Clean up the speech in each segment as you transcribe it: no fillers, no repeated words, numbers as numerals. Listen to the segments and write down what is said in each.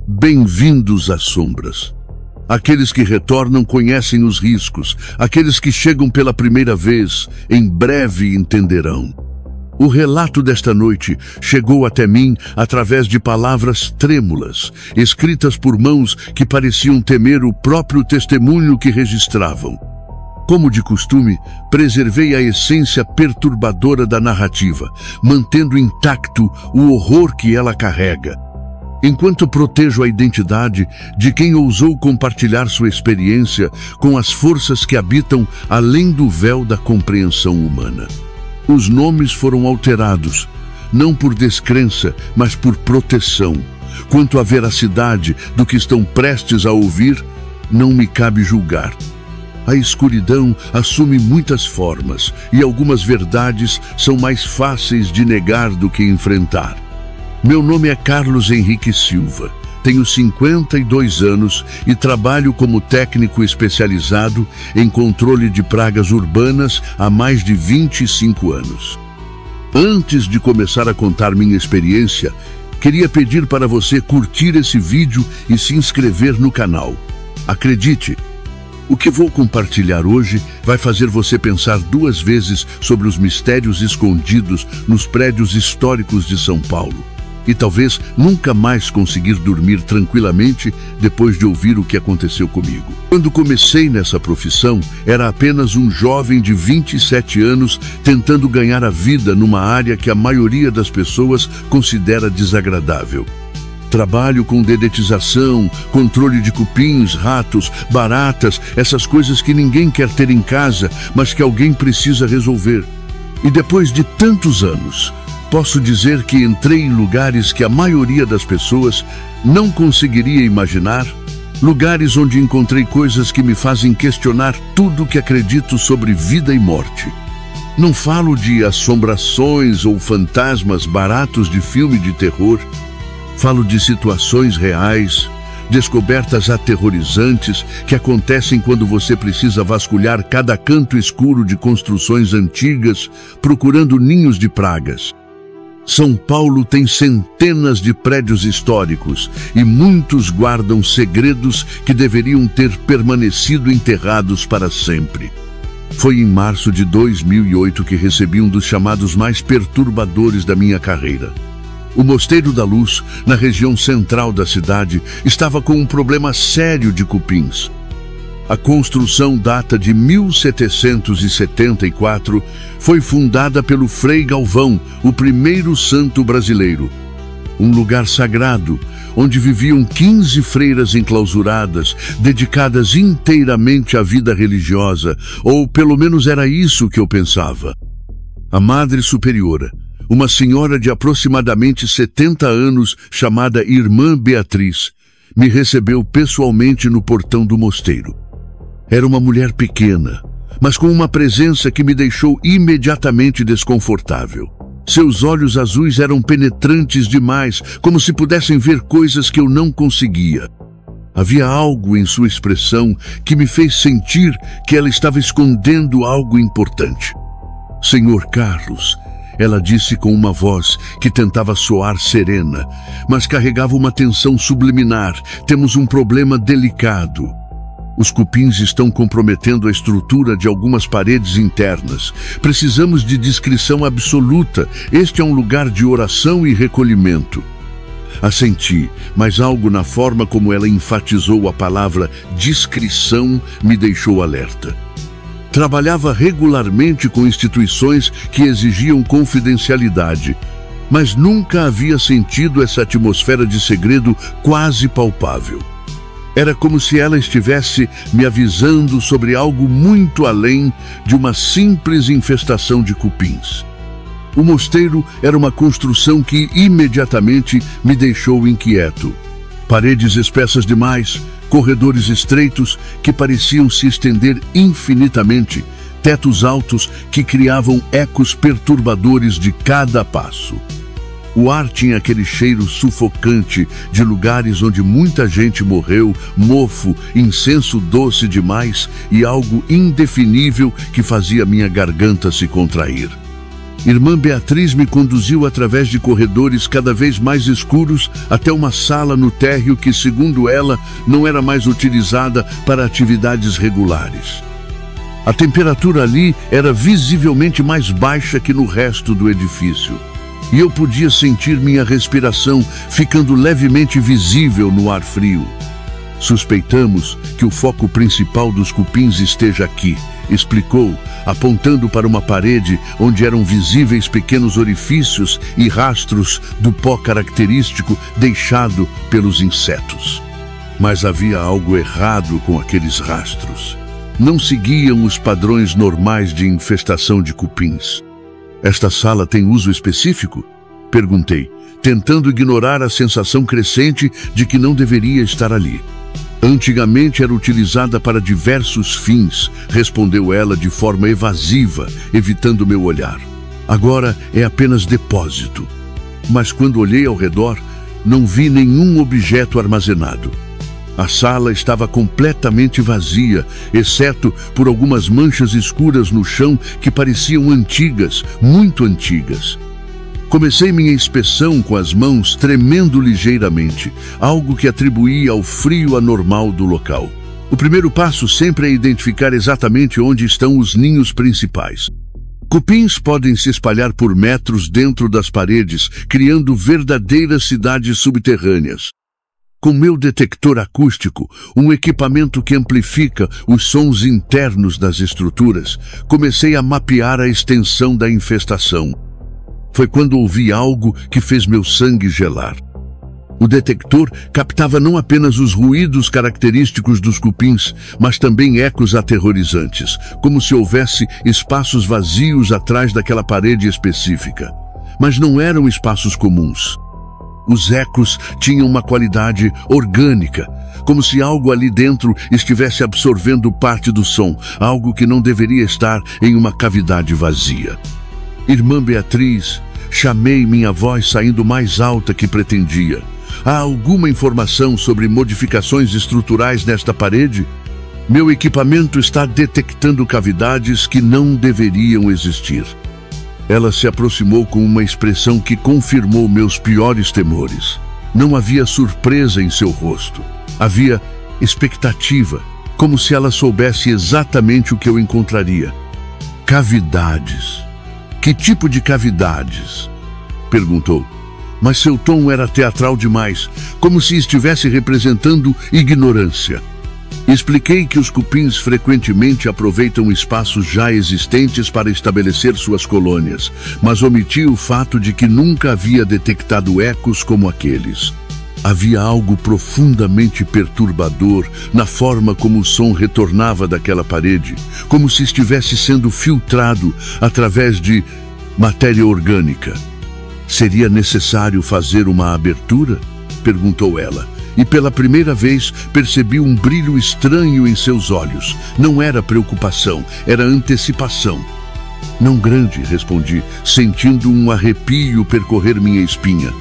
Bem-vindos às sombras. Aqueles que retornam conhecem os riscos. Aqueles que chegam pela primeira vez, em breve entenderão. O relato desta noite chegou até mim através de palavras trêmulas, escritas por mãos que pareciam temer o próprio testemunho que registravam. Como de costume, preservei a essência perturbadora da narrativa, mantendo intacto o horror que ela carrega. Enquanto protejo a identidade de quem ousou compartilhar sua experiência com as forças que habitam além do véu da compreensão humana. Os nomes foram alterados, não por descrença, mas por proteção. Quanto à veracidade do que estão prestes a ouvir, não me cabe julgar. A escuridão assume muitas formas e algumas verdades são mais fáceis de negar do que enfrentar. Meu nome é Carlos Henrique Silva, tenho 52 anos e trabalho como técnico especializado em controle de pragas urbanas há mais de 25 anos. Antes de começar a contar minha experiência, queria pedir para você curtir esse vídeo e se inscrever no canal. Acredite, o que vou compartilhar hoje vai fazer você pensar duas vezes sobre os mistérios escondidos nos prédios históricos de São Paulo. E talvez nunca mais conseguir dormir tranquilamente depois de ouvir o que aconteceu comigo. Quando comecei nessa profissão, era apenas um jovem de 27 anos tentando ganhar a vida numa área que a maioria das pessoas considera desagradável. Trabalho com dedetização, controle de cupins, ratos, baratas, essas coisas que ninguém quer ter em casa, mas que alguém precisa resolver. E depois de tantos anos, posso dizer que entrei em lugares que a maioria das pessoas não conseguiria imaginar, lugares onde encontrei coisas que me fazem questionar tudo o que acredito sobre vida e morte. Não falo de assombrações ou fantasmas baratos de filme de terror. Falo de situações reais, descobertas aterrorizantes que acontecem quando você precisa vasculhar cada canto escuro de construções antigas, procurando ninhos de pragas. São Paulo tem centenas de prédios históricos e muitos guardam segredos que deveriam ter permanecido enterrados para sempre. Foi em março de 2008 que recebi um dos chamados mais perturbadores da minha carreira. O Mosteiro da Luz, na região central da cidade, estava com um problema sério de cupins. A construção data de 1774, foi fundada pelo Frei Galvão, o primeiro santo brasileiro. Um lugar sagrado, onde viviam 15 freiras enclausuradas, dedicadas inteiramente à vida religiosa, ou pelo menos era isso que eu pensava. A Madre Superiora, uma senhora de aproximadamente 70 anos, chamada Irmã Beatriz, me recebeu pessoalmente no portão do mosteiro. Era uma mulher pequena, mas com uma presença que me deixou imediatamente desconfortável. Seus olhos azuis eram penetrantes demais, como se pudessem ver coisas que eu não conseguia. Havia algo em sua expressão que me fez sentir que ela estava escondendo algo importante. Senhor Carlos, ela disse com uma voz que tentava soar serena, mas carregava uma tensão subliminar. Temos um problema delicado. Os cupins estão comprometendo a estrutura de algumas paredes internas. Precisamos de discrição absoluta. Este é um lugar de oração e recolhimento. Assenti, mas algo na forma como ela enfatizou a palavra discrição me deixou alerta. Trabalhava regularmente com instituições que exigiam confidencialidade, mas nunca havia sentido essa atmosfera de segredo quase palpável. Era como se ela estivesse me avisando sobre algo muito além de uma simples infestação de cupins. O mosteiro era uma construção que imediatamente me deixou inquieto. Paredes espessas demais, corredores estreitos que pareciam se estender infinitamente, tetos altos que criavam ecos perturbadores de cada passo. O ar tinha aquele cheiro sufocante de lugares onde muita gente morreu, mofo, incenso doce demais e algo indefinível que fazia minha garganta se contrair. Irmã Beatriz me conduziu através de corredores cada vez mais escuros até uma sala no térreo que, segundo ela, não era mais utilizada para atividades regulares. A temperatura ali era visivelmente mais baixa que no resto do edifício, e eu podia sentir minha respiração ficando levemente visível no ar frio. Suspeitamos que o foco principal dos cupins esteja aqui, explicou, apontando para uma parede onde eram visíveis pequenos orifícios e rastros do pó característico deixado pelos insetos. Mas havia algo errado com aqueles rastros. Não seguiam os padrões normais de infestação de cupins. Esta sala tem uso específico? Perguntei, tentando ignorar a sensação crescente de que não deveria estar ali. Antigamente era utilizada para diversos fins, respondeu ela de forma evasiva, evitando meu olhar. Agora é apenas depósito. Mas quando olhei ao redor, não vi nenhum objeto armazenado. A sala estava completamente vazia, exceto por algumas manchas escuras no chão que pareciam antigas, muito antigas. Comecei minha inspeção com as mãos tremendo ligeiramente, algo que atribuía ao frio anormal do local. O primeiro passo sempre é identificar exatamente onde estão os ninhos principais. Cupins podem se espalhar por metros dentro das paredes, criando verdadeiras cidades subterrâneas. Com meu detector acústico, um equipamento que amplifica os sons internos das estruturas, comecei a mapear a extensão da infestação. Foi quando ouvi algo que fez meu sangue gelar. O detector captava não apenas os ruídos característicos dos cupins, mas também ecos aterrorizantes, como se houvesse espaços vazios atrás daquela parede específica. Mas não eram espaços comuns. Os ecos tinham uma qualidade orgânica, como se algo ali dentro estivesse absorvendo parte do som, algo que não deveria estar em uma cavidade vazia. Irmã Beatriz, chamei, minha voz saindo mais alta que pretendia. Há alguma informação sobre modificações estruturais nesta parede? Meu equipamento está detectando cavidades que não deveriam existir. Ela se aproximou com uma expressão que confirmou meus piores temores. Não havia surpresa em seu rosto. Havia expectativa, como se ela soubesse exatamente o que eu encontraria. Cavidades. Que tipo de cavidades? Perguntou. Mas seu tom era teatral demais, como se estivesse representando ignorância. Expliquei que os cupins frequentemente aproveitam espaços já existentes para estabelecer suas colônias, mas omiti o fato de que nunca havia detectado ecos como aqueles. Havia algo profundamente perturbador na forma como o som retornava daquela parede, como se estivesse sendo filtrado através de matéria orgânica. Seria necessário fazer uma abertura? Perguntou ela, e pela primeira vez percebi um brilho estranho em seus olhos. Não era preocupação, era antecipação. Não grande, respondi, sentindo um arrepio percorrer minha espinha.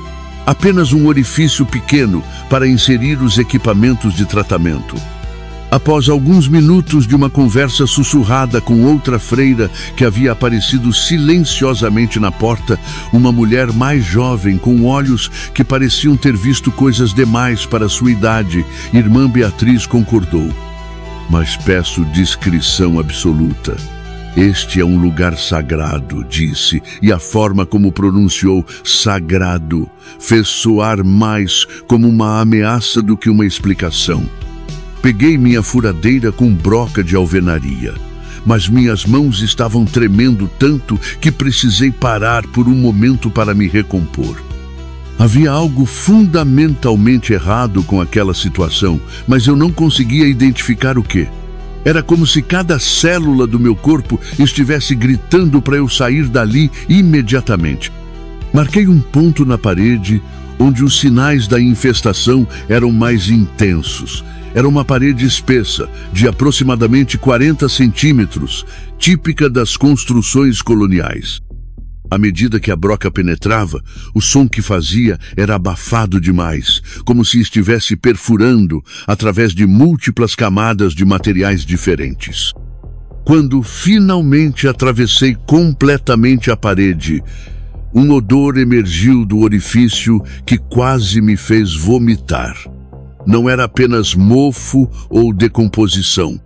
Apenas um orifício pequeno para inserir os equipamentos de tratamento. Após alguns minutos de uma conversa sussurrada com outra freira que havia aparecido silenciosamente na porta, uma mulher mais jovem com olhos que pareciam ter visto coisas demais para sua idade, irmã Beatriz concordou. Mas peço discrição absoluta. Este é um lugar sagrado, disse, e a forma como pronunciou sagrado fez soar mais como uma ameaça do que uma explicação. Peguei minha furadeira com broca de alvenaria, mas minhas mãos estavam tremendo tanto que precisei parar por um momento para me recompor. Havia algo fundamentalmente errado com aquela situação, mas eu não conseguia identificar o quê. Era como se cada célula do meu corpo estivesse gritando para eu sair dali imediatamente. Marquei um ponto na parede onde os sinais da infestação eram mais intensos. Era uma parede espessa, de aproximadamente 40 centímetros, típica das construções coloniais. À medida que a broca penetrava, o som que fazia era abafado demais, como se estivesse perfurando através de múltiplas camadas de materiais diferentes. Quando finalmente atravessei completamente a parede, um odor emergiu do orifício que quase me fez vomitar. Não era apenas mofo ou decomposição.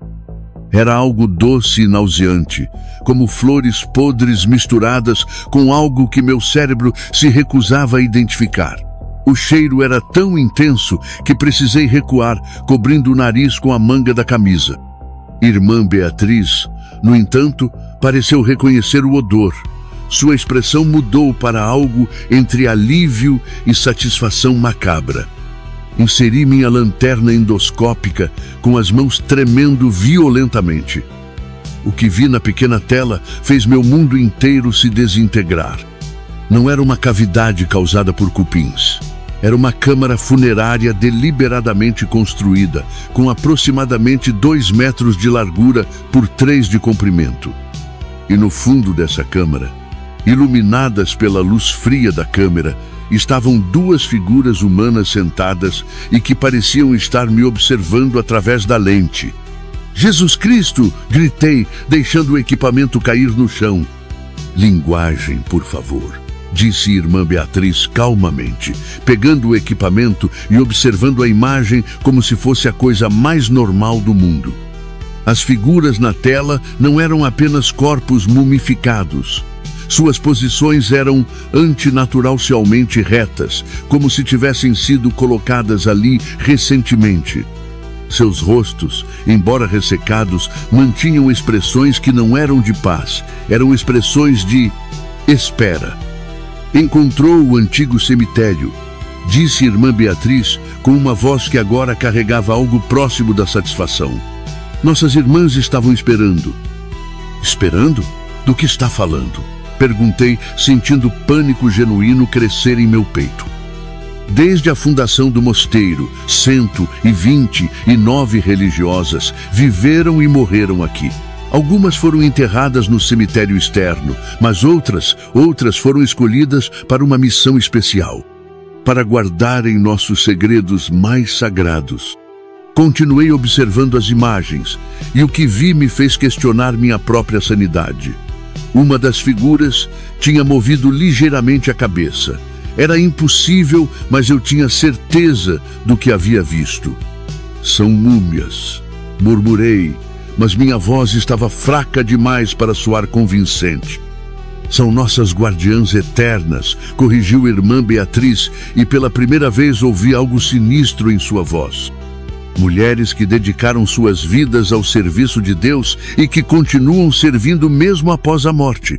Era algo doce e nauseante, como flores podres misturadas com algo que meu cérebro se recusava a identificar. O cheiro era tão intenso que precisei recuar, cobrindo o nariz com a manga da camisa. Irmã Beatriz, no entanto, pareceu reconhecer o odor. Sua expressão mudou para algo entre alívio e satisfação macabra. Inseri minha lanterna endoscópica com as mãos tremendo violentamente. O que vi na pequena tela fez meu mundo inteiro se desintegrar. Não era uma cavidade causada por cupins. Era uma câmara funerária deliberadamente construída, com aproximadamente 2 metros de largura por 3 de comprimento. E no fundo dessa câmara, iluminadas pela luz fria da câmera, estavam 2 figuras humanas sentadas e que pareciam estar me observando através da lente. "Jesus Cristo!" gritei, deixando o equipamento cair no chão. "Linguagem, por favor", disse irmã Beatriz calmamente, pegando o equipamento e observando a imagem como se fosse a coisa mais normal do mundo. As figuras na tela não eram apenas corpos mumificados. Suas posições eram antinaturalmente retas, como se tivessem sido colocadas ali recentemente. Seus rostos, embora ressecados, mantinham expressões que não eram de paz, eram expressões de espera. "Encontrou o antigo cemitério", disse irmã Beatriz, com uma voz que agora carregava algo próximo da satisfação. "Nossas irmãs estavam esperando." "Esperando? Do que está falando?" perguntei, sentindo pânico genuíno crescer em meu peito. Desde a fundação do mosteiro, 129 religiosas viveram e morreram aqui. Algumas foram enterradas no cemitério externo, mas outras foram escolhidas para uma missão especial, para guardarem nossos segredos mais sagrados. Continuei observando as imagens, e o que vi me fez questionar minha própria sanidade. Uma das figuras tinha movido ligeiramente a cabeça. Era impossível, mas eu tinha certeza do que havia visto. "São múmias", murmurei, mas minha voz estava fraca demais para soar convincente. "São nossas guardiãs eternas", corrigiu irmã Beatriz, e pela primeira vez ouvi algo sinistro em sua voz. "Mulheres que dedicaram suas vidas ao serviço de Deus e que continuam servindo mesmo após a morte."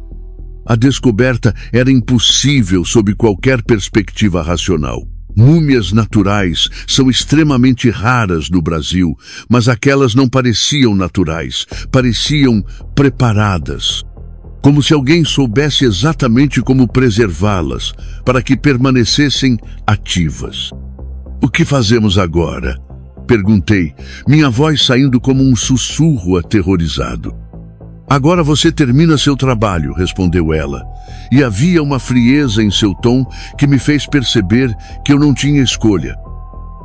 A descoberta era impossível sob qualquer perspectiva racional. Múmias naturais são extremamente raras no Brasil, mas aquelas não pareciam naturais, pareciam preparadas. Como se alguém soubesse exatamente como preservá-las, para que permanecessem ativas. "O que fazemos agora?" perguntei, minha voz saindo como um sussurro aterrorizado. "Agora você termina seu trabalho", respondeu ela, e havia uma frieza em seu tom que me fez perceber que eu não tinha escolha.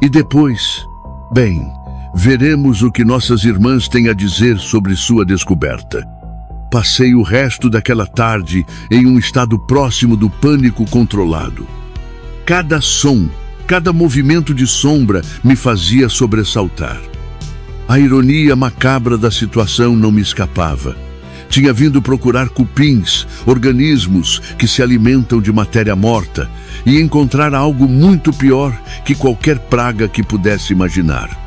"E depois? Bem, veremos o que nossas irmãs têm a dizer sobre sua descoberta." Passei o resto daquela tarde em um estado próximo do pânico controlado. Cada som, cada movimento de sombra me fazia sobressaltar. A ironia macabra da situação não me escapava. Tinha vindo procurar cupins, organismos que se alimentam de matéria morta, e encontrar algo muito pior que qualquer praga que pudesse imaginar.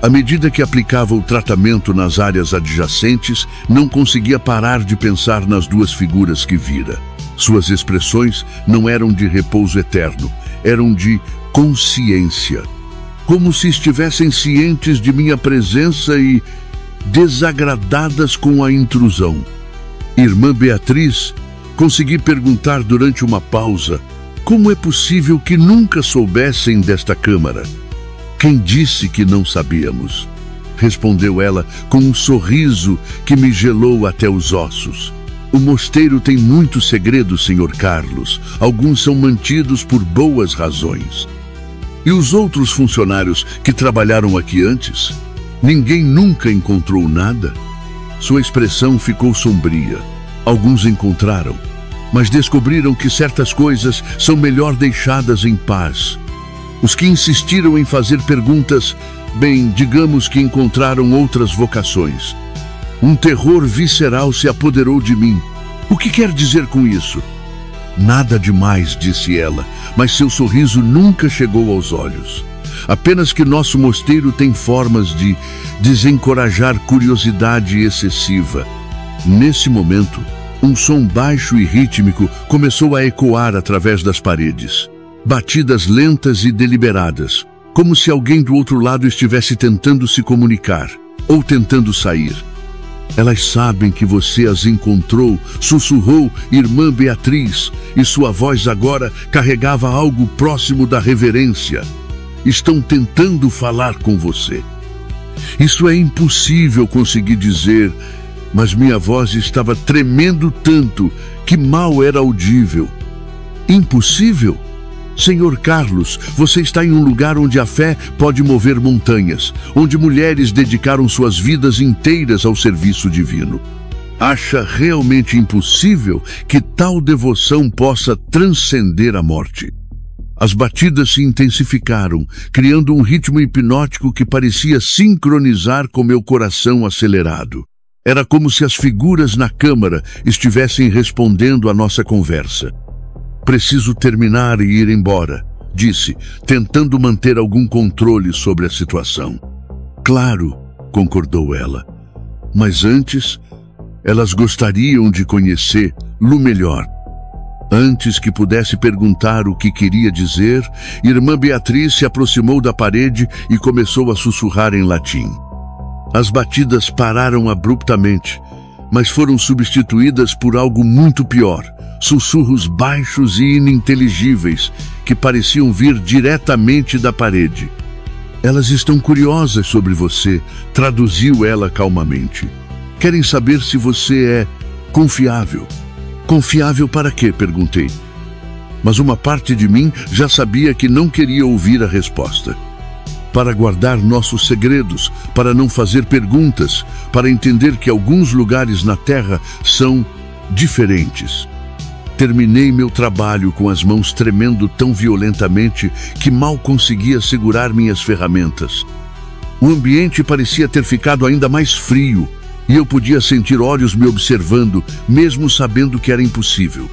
À medida que aplicava o tratamento nas áreas adjacentes, não conseguia parar de pensar nas 2 figuras que vira. Suas expressões não eram de repouso eterno, eram de consciência, como se estivessem cientes de minha presença e desagradadas com a intrusão. "Irmã Beatriz", consegui perguntar durante uma pausa, "como é possível que nunca soubessem desta câmara?" "Quem disse que não sabíamos?" respondeu ela com um sorriso que me gelou até os ossos. "O mosteiro tem muitos segredos, Sr. Carlos. Alguns são mantidos por boas razões." "E os outros funcionários que trabalharam aqui antes? Ninguém nunca encontrou nada?" Sua expressão ficou sombria. Alguns encontraram, mas descobriram que certas coisas são melhor deixadas em paz. Os que insistiram em fazer perguntas, bem, digamos que encontraram outras vocações. Um terror visceral se apoderou de mim. O que quer dizer com isso? Nada demais, disse ela, mas seu sorriso nunca chegou aos olhos. Apenas que nosso mosteiro tem formas de desencorajar curiosidade excessiva. Nesse momento, um som baixo e rítmico começou a ecoar através das paredes. Batidas lentas e deliberadas, como se alguém do outro lado estivesse tentando se comunicar, ou tentando sair. Elas sabem que você as encontrou, sussurrou irmã Beatriz, e sua voz agora carregava algo próximo da reverência. Estão tentando falar com você. Isso é impossível, consegui dizer, mas minha voz estava tremendo tanto que mal era audível. Impossível? Senhor Carlos, você está em um lugar onde a fé pode mover montanhas, onde mulheres dedicaram suas vidas inteiras ao serviço divino. Acha realmente impossível que tal devoção possa transcender a morte? As batidas se intensificaram, criando um ritmo hipnótico que parecia sincronizar com meu coração acelerado. Era como se as figuras na câmara estivessem respondendo à nossa conversa. Preciso terminar e ir embora, disse, tentando manter algum controle sobre a situação. Claro, concordou ela. Mas antes, elas gostariam de conhecer-lo melhor. Antes que pudesse perguntar o que queria dizer, irmã Beatriz se aproximou da parede e começou a sussurrar em latim. As batidas pararam abruptamente, mas foram substituídas por algo muito pior. Sussurros baixos e ininteligíveis que pareciam vir diretamente da parede. Elas estão curiosas sobre você, traduziu ela calmamente. Querem saber se você é confiável. Confiável para quê? Perguntei. Mas uma parte de mim já sabia que não queria ouvir a resposta. Para guardar nossos segredos, para não fazer perguntas, para entender que alguns lugares na Terra são diferentes. Terminei meu trabalho com as mãos tremendo tão violentamente que mal conseguia segurar minhas ferramentas. O ambiente parecia ter ficado ainda mais frio e eu podia sentir olhos me observando, mesmo sabendo que era impossível.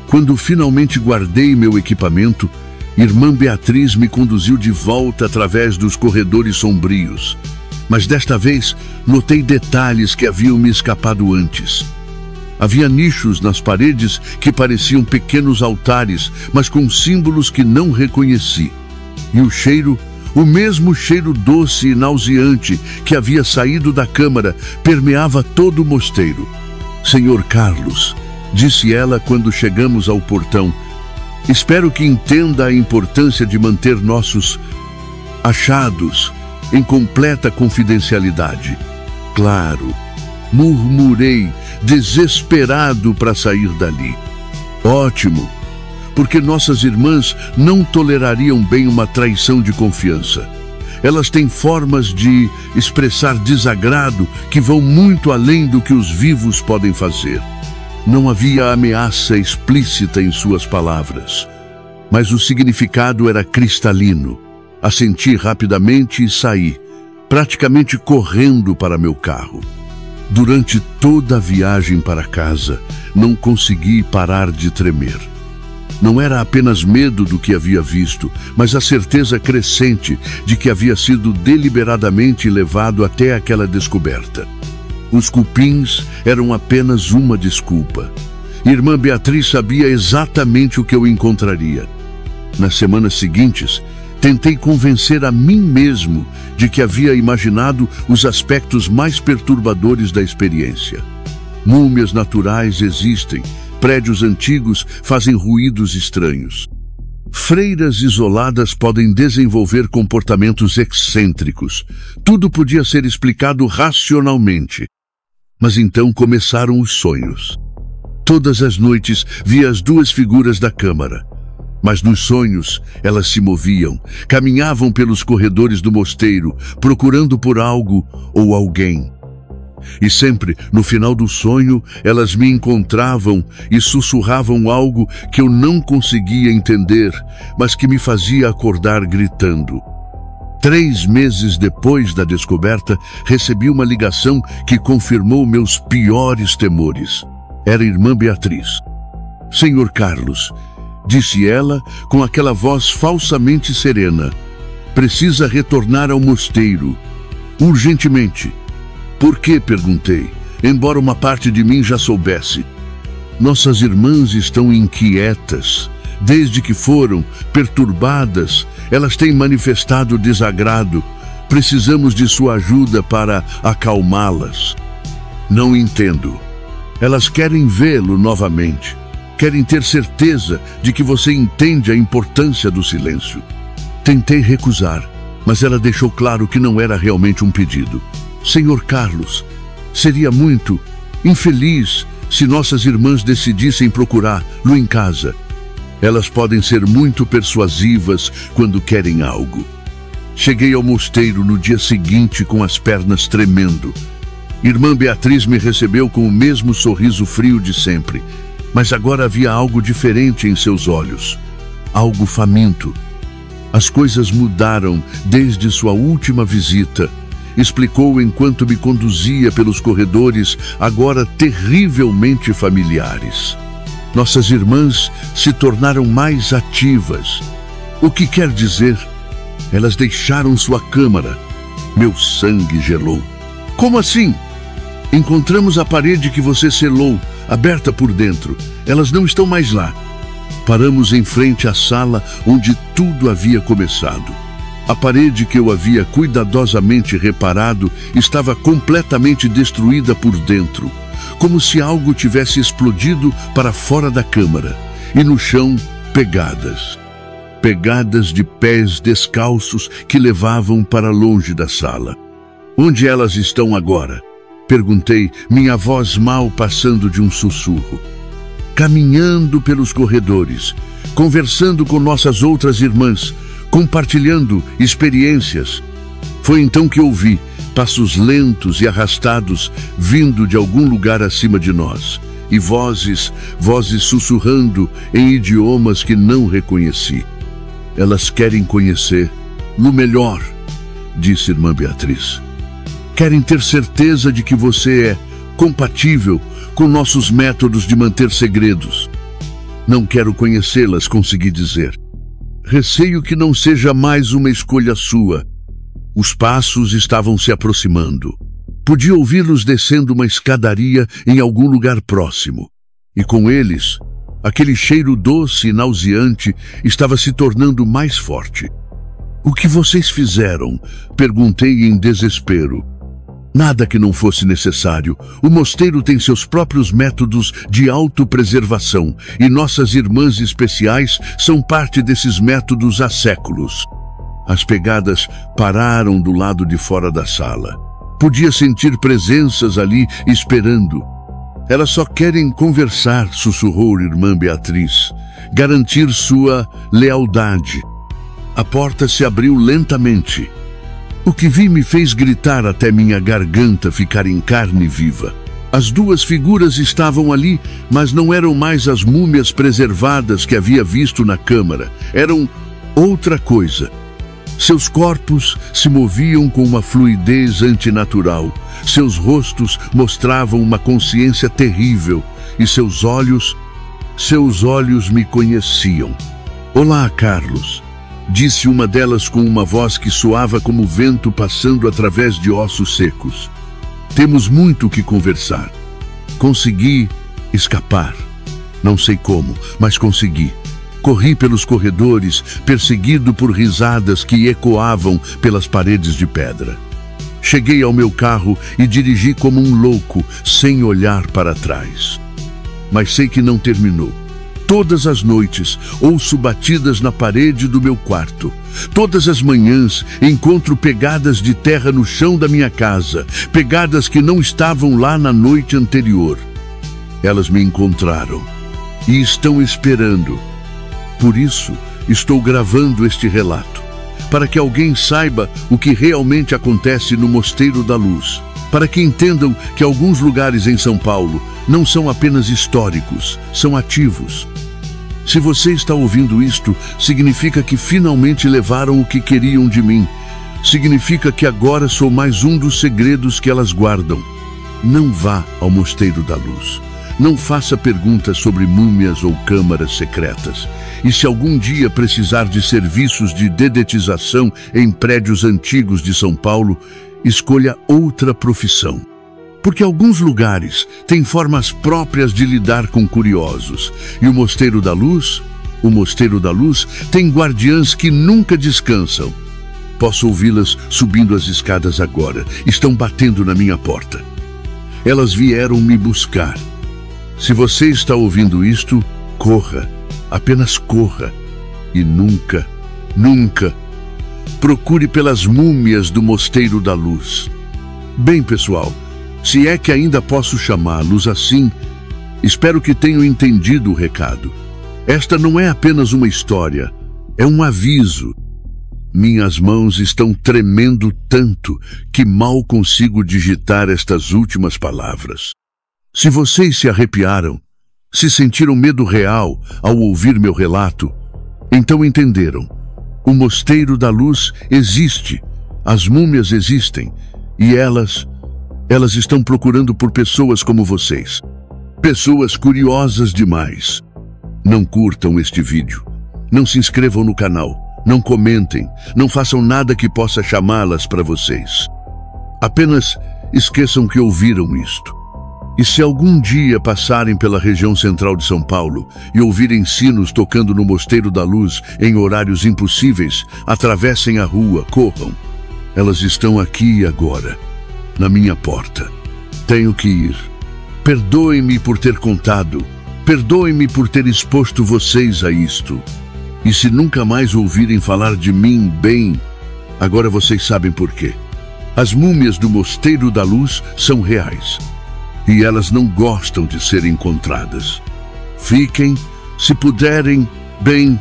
Quando finalmente guardei meu equipamento, irmã Beatriz me conduziu de volta através dos corredores sombrios. Mas desta vez notei detalhes que haviam me escapado antes. Havia nichos nas paredes que pareciam pequenos altares, mas com símbolos que não reconheci. E o cheiro, o mesmo cheiro doce e nauseante que havia saído da câmara, permeava todo o mosteiro. Senhor Carlos, disse ela quando chegamos ao portão, espero que entenda a importância de manter nossos achados em completa confidencialidade. Claro, murmurei, desesperado para sair dali. Ótimo, porque nossas irmãs não tolerariam bem uma traição de confiança. Elas têm formas de expressar desagrado que vão muito além do que os vivos podem fazer. Não havia ameaça explícita em suas palavras, mas o significado era cristalino. Assenti rapidamente e saí, praticamente correndo para meu carro. Durante toda a viagem para casa, não consegui parar de tremer. Não era apenas medo do que havia visto, mas a certeza crescente de que havia sido deliberadamente levado até aquela descoberta. Os cupins eram apenas uma desculpa. Irmã Beatriz sabia exatamente o que eu encontraria. Nas semanas seguintes, tentei convencer a mim mesmo de que havia imaginado os aspectos mais perturbadores da experiência. Múmias naturais existem, prédios antigos fazem ruídos estranhos. Freiras isoladas podem desenvolver comportamentos excêntricos. Tudo podia ser explicado racionalmente. Mas então começaram os sonhos. Todas as noites via as duas figuras da câmara. Mas nos sonhos, elas se moviam, caminhavam pelos corredores do mosteiro, procurando por algo ou alguém. E sempre, no final do sonho, elas me encontravam e sussurravam algo que eu não conseguia entender, mas que me fazia acordar gritando. 3 meses depois da descoberta, recebi uma ligação que confirmou meus piores temores. Era a irmã Beatriz. "Senhor Carlos", disse ela com aquela voz falsamente serena, "precisa retornar ao mosteiro. Urgentemente." "Por quê?", perguntei, embora uma parte de mim já soubesse. "Nossas irmãs estão inquietas. Desde que foram perturbadas, elas têm manifestado desagrado. Precisamos de sua ajuda para acalmá-las." "Não entendo." "Elas querem vê-lo novamente. Querem ter certeza de que você entende a importância do silêncio." Tentei recusar, mas ela deixou claro que não era realmente um pedido. "Senhor Carlos, seria muito infeliz se nossas irmãs decidissem procurá-lo em casa. Elas podem ser muito persuasivas quando querem algo." Cheguei ao mosteiro no dia seguinte com as pernas tremendo. Irmã Beatriz me recebeu com o mesmo sorriso frio de sempre, mas agora havia algo diferente em seus olhos, algo faminto. "As coisas mudaram desde sua última visita", explicou enquanto me conduzia pelos corredores, agora terrivelmente familiares. "Nossas irmãs se tornaram mais ativas." "O que quer dizer?" "Elas deixaram sua câmara." Meu sangue gelou. "Como assim?" "Encontramos a parede que você selou, aberta por dentro. Elas não estão mais lá." Paramos em frente à sala onde tudo havia começado. A parede que eu havia cuidadosamente reparado estava completamente destruída por dentro, como se algo tivesse explodido para fora da câmara. E no chão, pegadas. Pegadas de pés descalços que levavam para longe da sala. "Onde elas estão agora?" perguntei, minha voz mal passando de um sussurro. "Caminhando pelos corredores, conversando com nossas outras irmãs, compartilhando experiências." Foi então que ouvi passos lentos e arrastados vindo de algum lugar acima de nós, e vozes sussurrando em idiomas que não reconheci. "Elas querem conhecer-lo melhor", disse irmã Beatriz. "Querem ter certeza de que você é compatível com nossos métodos de manter segredos." "Não quero conhecê-las", consegui dizer. "Receio que não seja mais uma escolha sua." Os passos estavam se aproximando. Podia ouvi-los descendo uma escadaria em algum lugar próximo. E com eles, aquele cheiro doce e nauseante estava se tornando mais forte. "O que vocês fizeram?", perguntei em desespero. "Nada que não fosse necessário. O mosteiro tem seus próprios métodos de autopreservação e nossas irmãs especiais são parte desses métodos há séculos." As pegadas pararam do lado de fora da sala. Podia sentir presenças ali esperando. "Elas só querem conversar", sussurrou irmã Beatriz. "Garantir sua lealdade." A porta se abriu lentamente. O que vi me fez gritar até minha garganta ficar em carne viva. As 2 figuras estavam ali, mas não eram mais as múmias preservadas que havia visto na câmara. Eram outra coisa. Seus corpos se moviam com uma fluidez antinatural. Seus rostos mostravam uma consciência terrível. E seus olhos me conheciam. "Olá, Carlos", disse uma delas com uma voz que soava como vento passando através de ossos secos. "Temos muito o que conversar." Consegui escapar. Não sei como, mas consegui. Corri pelos corredores, perseguido por risadas que ecoavam pelas paredes de pedra. Cheguei ao meu carro e dirigi como um louco, sem olhar para trás. Mas sei que não terminou. Todas as noites ouço batidas na parede do meu quarto. Todas as manhãs encontro pegadas de terra no chão da minha casa, pegadas que não estavam lá na noite anterior. Elas me encontraram e estão esperando. Por isso, estou gravando este relato, para que alguém saiba o que realmente acontece no Mosteiro da Luz. para que entendam que alguns lugares em São Paulo não são apenas históricos, são ativos. Se você está ouvindo isto, significa que finalmente levaram o que queriam de mim. Significa que agora sou mais um dos segredos que elas guardam. Não vá ao Mosteiro da Luz. Não faça perguntas sobre múmias ou câmaras secretas. E se algum dia precisar de serviços de dedetização em prédios antigos de São Paulo, escolha outra profissão. Porque alguns lugares têm formas próprias de lidar com curiosos. E o Mosteiro da Luz tem guardiãs que nunca descansam. Posso ouvi-las subindo as escadas agora. Estão batendo na minha porta. Elas vieram me buscar. Se você está ouvindo isto, corra. Apenas corra. E nunca, nunca procure pelas múmias do Mosteiro da Luz. Bem, pessoal, se é que ainda posso chamá-los assim, espero que tenham entendido o recado. Esta não é apenas uma história, é um aviso. Minhas mãos estão tremendo tanto que mal consigo digitar estas últimas palavras. Se vocês se arrepiaram, se sentiram medo real ao ouvir meu relato, então entenderam. O Mosteiro da Luz existe, as múmias existem, e elas estão procurando por pessoas como vocês. Pessoas curiosas demais. Não curtam este vídeo, não se inscrevam no canal, não comentem, não façam nada que possa chamá-las para vocês. Apenas esqueçam que ouviram isto. E se algum dia passarem pela região central de São Paulo e ouvirem sinos tocando no Mosteiro da Luz em horários impossíveis, atravessem a rua, corram. Elas estão aqui agora, na minha porta. Tenho que ir. Perdoem-me por ter contado. Perdoem-me por ter exposto vocês a isto. E se nunca mais ouvirem falar de mim bem, agora vocês sabem por quê. As múmias do Mosteiro da Luz são reais. E elas não gostam de ser encontradas. Fiquem, se puderem, bem